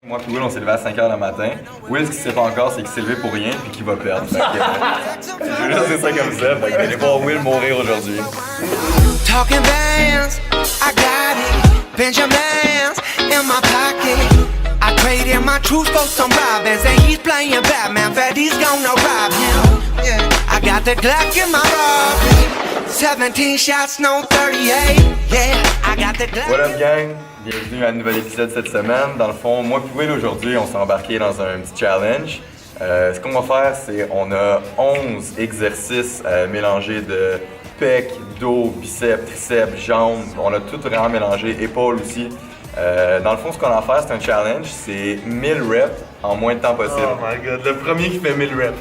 Moi et Will, on s'est levé à 5h le matin. Will, ce qu'il sait pas encore, c'est qu'il s'est levé pour rien puis qu'il va perdre. Fait que, je veux juste dire ça comme ça. Fait que allez voir Will mourir aujourd'hui. Talking bands, I got it. Benjamins in my pocket. I traded my truth for some robins, and he's playing Batman. Bet he's gonna rob him. Yeah, I got the Glock in my Robin. 17 shots, no 38. Yeah, I got the Glock. What up, gang? Bienvenue à un nouvel épisode cette semaine. Dans le fond, moi et Will, aujourd'hui, on s'est embarqué dans un petit challenge. Ce qu'on va faire, c'est on a 11 exercices mélangés de pecs, dos, biceps, triceps, jambes. On a tout vraiment mélangé, épaules aussi. Dans le fond, ce qu'on va faire, c'est un challenge. C'est 1000 reps en moins de temps possible. Oh my god, le premier qui fait 1000 reps.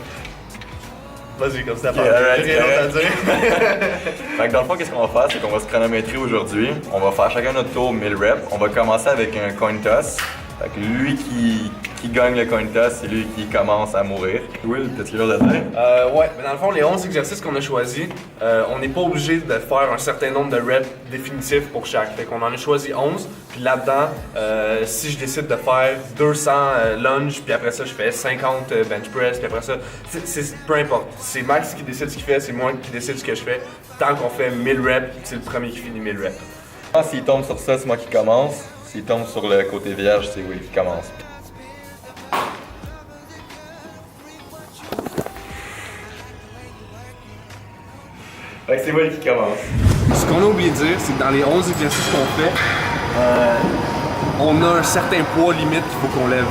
Vas-y, comme ça, Okay, alright, rien d'autre à dire. Fait que dans le fond, qu'est-ce qu'on va faire, c'est qu'on va se chronométrer aujourd'hui. On va faire chacun notre tour 1000 reps. On va commencer avec un coin toss. Fait que lui qui gagne le coin toss, c'est lui qui commence à mourir. Will, t'as quelque chose à dire? Ouais, mais dans le fond, les 11 exercices qu'on a choisis, on n'est pas obligé de faire un certain nombre de reps définitifs pour chaque. Fait qu'on en a choisi 11, puis là-dedans, si je décide de faire 200 lunges, puis après ça, je fais 50 bench press, puis après ça, peu importe. C'est Max qui décide ce qu'il fait, c'est moi qui décide ce que je fais. Tant qu'on fait 1000 reps, c'est le premier qui finit 1000 reps. S'il tombe sur ça, c'est moi qui commence. S'il tombe sur le côté vierge, c'est Will qui commence. Fait que c'est Will qui commence. Ce qu'on a oublié de dire, c'est que dans les 11 exercices qu'on fait, on a un certain poids limite qu'il faut qu'on lève.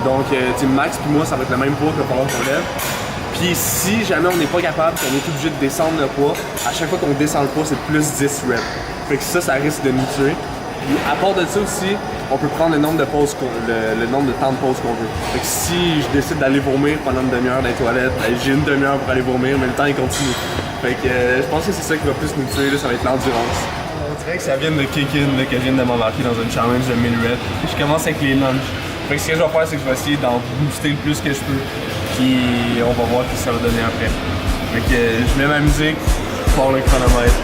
Donc, Max puis moi, ça va être le même poids qu'il va falloir qu'on lève. Puis si jamais on n'est pas capable, qu'on est obligé de descendre le poids, à chaque fois qu'on descend le poids, c'est plus 10 reps. Fait que ça risque de nous tuer. Puis à part de ça aussi, on peut prendre le nombre de pauses, le nombre de temps de pause qu'on veut. Fait que si je décide d'aller vomir pendant une demi-heure dans les toilettes, ben, j'ai une demi-heure pour aller vomir, mais le temps il continue. Fait que je pense que c'est ça qui va plus nous tuer, là, ça va être l'endurance. On dirait que ça vient de kick-in, que je viens de m'embarquer dans un challenge de 1000 reps. Je commence avec les lunges. Fait que ce que je vais faire, c'est que je vais essayer d'en booster le plus que je peux. Puis on va voir ce que ça va donner après. Fait que je mets ma musique, je pars le chronomètre.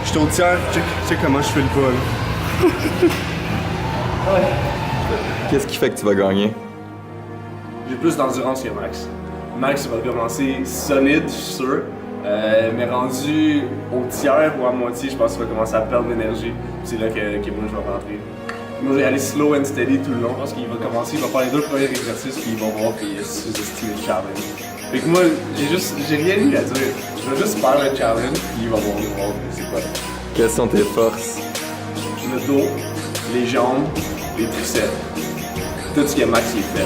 J'étais au tiers, check comment je fais le pas là. Qu'est-ce qui fait que tu vas gagner? J'ai plus d'endurance que Max. Max va commencer solide, je suis sûr. Mais rendu au tiers ou à moitié, je pense qu'il va commencer à perdre l'énergie. C'est là que moi je vais rentrer. Moi je vais aller slow and steady tout le long parce qu'il va commencer, il va faire les 2 premiers exercices puis il va voir qu'il est sous-estimé le challenge. Fait que moi, j'ai rien eu à dire. Je vais juste faire le challenge puis il va voir c'est quoi. Quelles sont tes forces? Le dos, les jambes, les triceps. Tout ce que Max il fait.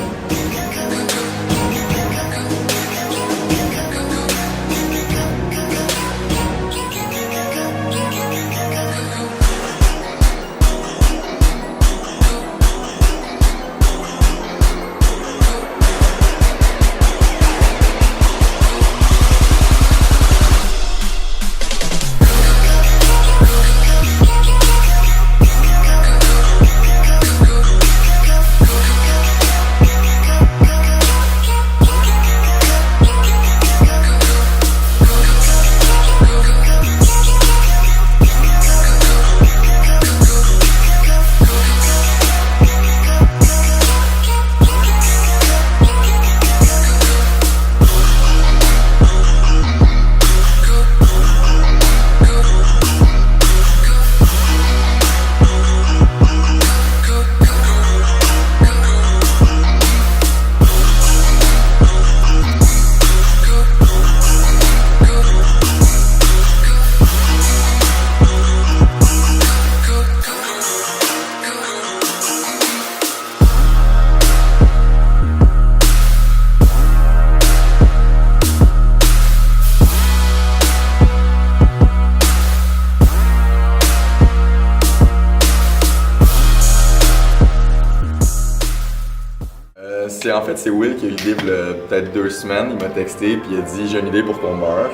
En fait, c'est Will qui a eu l'idée il y a peut-être 2 semaines. Il m'a texté puis il a dit j'ai une idée pour qu'on meure.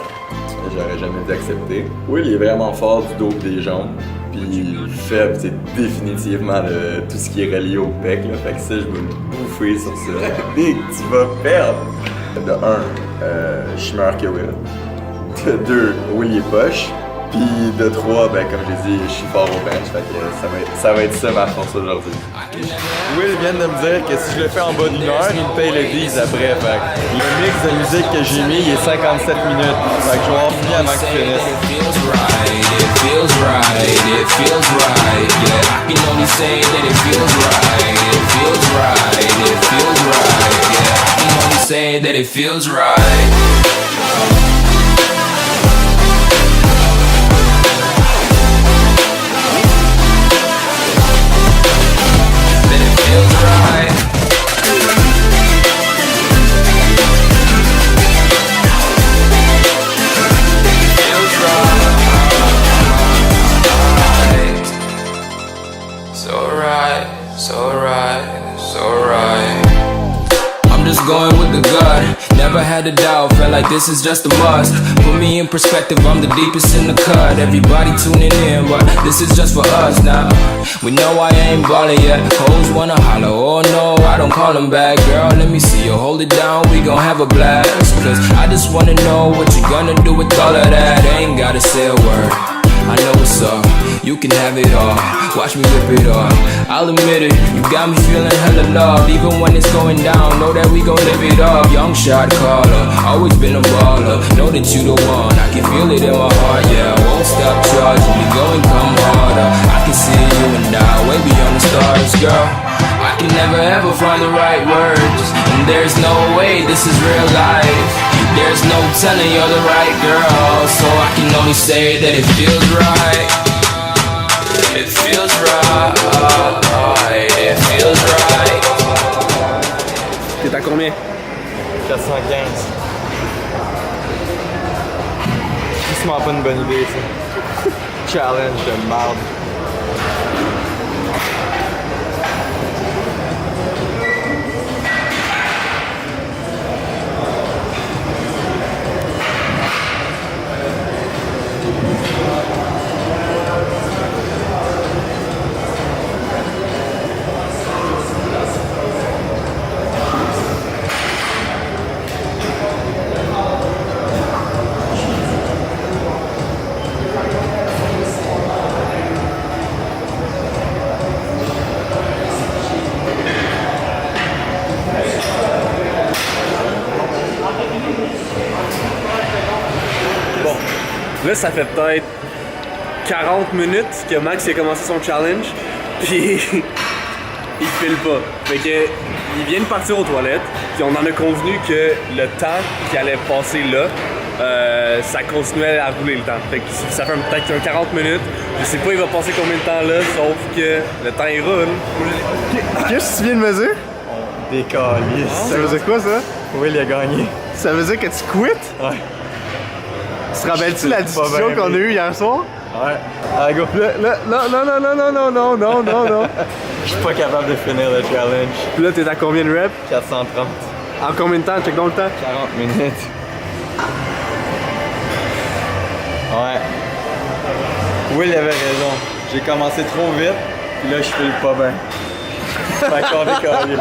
J'aurais jamais dû accepter. Will il est vraiment fort du dos et des jambes. Puis faible, c'est définitivement tout ce qui est relié au pec. Là. Fait que ça, je vais me bouffer sur ça. Big, tu vas perdre! De 1, je suis meilleur que Will. De 2, Will il est poche. Puis de 3, ben comme j'ai dit, je suis fort au bench, fait que ça va être ça ma force aujourd'hui. Will vient de me dire que si je le fais en bas d'1 heure, il me paye le 10 après. Fait que le mix de musique que j'ai mis, il est 57 minutes. Fait que je vais en finir avant qu'il finisse. It feels right, it feels right, yeah. I can only say that it feels right, it feels right, it feels right, yeah. I can only say that it feels right. Going with the gut, never had a doubt, felt like this is just a must. Put me in perspective, I'm the deepest in the cut. Everybody tuning in, but this is just for us now. We know I ain't ballin' yet, hoes wanna holler, oh no, I don't call them back. Girl, let me see you hold it down, we gon' have a blast. Cause I just wanna know what you gonna do with all of that. Ain't gotta say a word, I know what's up, you can have it all. Watch me rip it off, I'll admit it, you got me feeling hella love. Even when it's going down, know that we gon' live it up. Young shot caller, always been a baller. Know that you the one, I can feel it in my heart, yeah. I won't stop charging, we go and come harder. I can see you and I, way beyond the stars, girl. I can never ever find the right words, and there's no way this is real life. There's no telling you're the right girl, so I can only say that it feels right. It feels right, it feels right. T'es à combien? 415. Justement pas une bonne idée ça. Challenge de marde. Là, ça fait peut-être 40 minutes que Max a commencé son challenge, puis il file pas. Fait que il vient de partir aux toilettes, puis on en a convenu que le temps qu'il allait passer là, ça continuait à rouler le temps. Fait que ça fait peut-être 40 minutes. Je sais pas il va passer combien de temps là, sauf que le temps il roule. Qu'est-ce que tu viens de me dire? Décalisse. Ça veut dire quoi ça? Will il a gagné. Ça veut dire que tu quittes? Ouais. Tu te rappelles-tu la Pas discussion bien qu'on a pris. eue hier soir? Ouais. Allez, go. Non. Je suis pas capable de finir le challenge. Puis là, t'es à combien de reps? 430. En combien de temps? Check donc le temps. 40 minutes. Ouais. Will avait raison. J'ai commencé trop vite, puis là je file pas bien. Fait qu'on est calé.